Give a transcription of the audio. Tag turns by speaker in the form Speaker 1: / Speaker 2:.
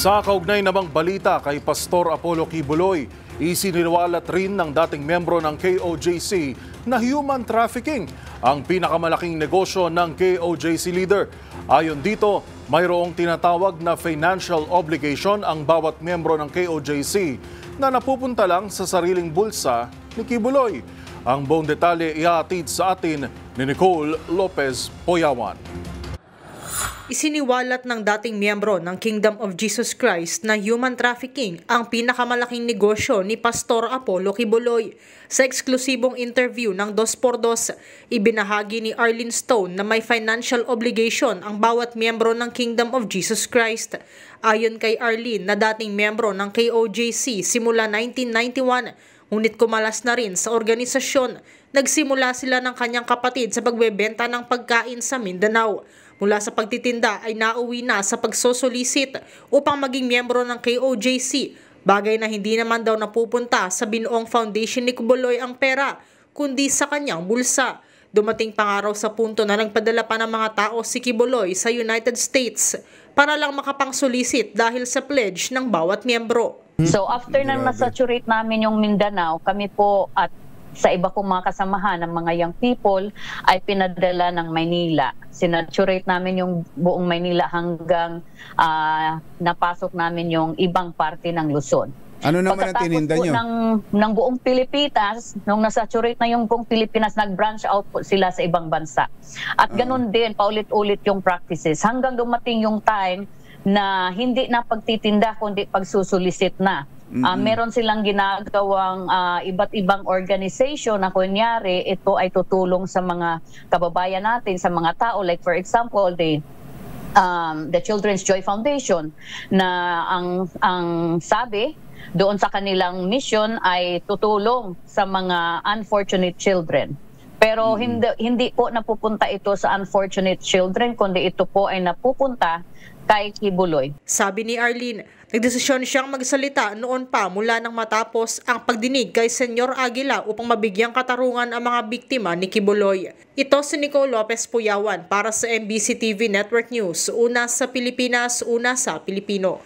Speaker 1: Sa kaugnay namang balita kay Pastor Apollo Quiboloy, isiniwalat rin ng dating membro ng KOJC na human trafficking ang pinakamalaking negosyo ng KOJC leader. Ayon dito, mayroong tinatawag na financial obligation ang bawat membro ng KOJC na napupunta lang sa sariling bulsa ni Quiboloy. Ang buong detalye ihatid sa atin ni Nicole Lopez Poyawan.
Speaker 2: Isiniwalat ng dating miyembro ng Kingdom of Jesus Christ na human trafficking ang pinakamalaking negosyo ni Pastor Apollo Quiboloy. Sa eksklusibong interview ng 2x2, ibinahagi ni Arlene Stone na may financial obligation ang bawat miyembro ng Kingdom of Jesus Christ. Ayon kay Arlene na dating miyembro ng KOJC simula 1991, ngunit kumalas na rin sa organisasyon. Nagsimula sila ng kanyang kapatid sa pagbebenta ng pagkain sa Mindanao. Mula sa pagtitinda ay nauwi na sa pagsosolicit upang maging miyembro ng KOJC, bagay na hindi naman daw napupunta sa binuong foundation ni Quiboloy ang pera, kundi sa kanyang bulsa. Dumating pangaraw sa punto na nagpadala pa ng mga tao si Quiboloy sa United States para lang makapang-solicit dahil sa pledge ng bawat miyembro.
Speaker 3: So after nang nasaturate namin yung Mindanao, kami po at sa iba kong mga kasamahan ng mga young people ay pinadala ng Maynila. Sinaturate namin yung buong Maynila hanggang napasok namin yung ibang parte ng Luzon.
Speaker 4: Ano naman ang tininda nyo?
Speaker 3: Ng buong Pilipinas, nung nasaturate na yung buong Pilipinas, nag-branch out po sila sa ibang bansa. At ganun din, paulit-ulit yung practices. Hanggang dumating yung time na hindi na pagtitinda, kundi pagsusulisit na. Meron silang ginagawang iba't ibang organization na kunyari ito ay tutulong sa mga kababayan natin, sa mga tao. Like for example, the Children's Joy Foundation na ang sabi doon sa kanilang mission ay tutulong sa mga unfortunate children. Pero hindi po napupunta ito sa unfortunate children, kundi ito po ay napupunta kay Quiboloy.
Speaker 2: Sabi ni Arlene, nagdesisyon siyang magsalita noon pa mula nang matapos ang pagdinig kay Senyor Aguila upang mabigyang katarungan ang mga biktima ni Quiboloy. Ito si Nicole Lopez Poyawan para sa MBC TV Network News. Una sa Pilipinas, una sa Pilipino.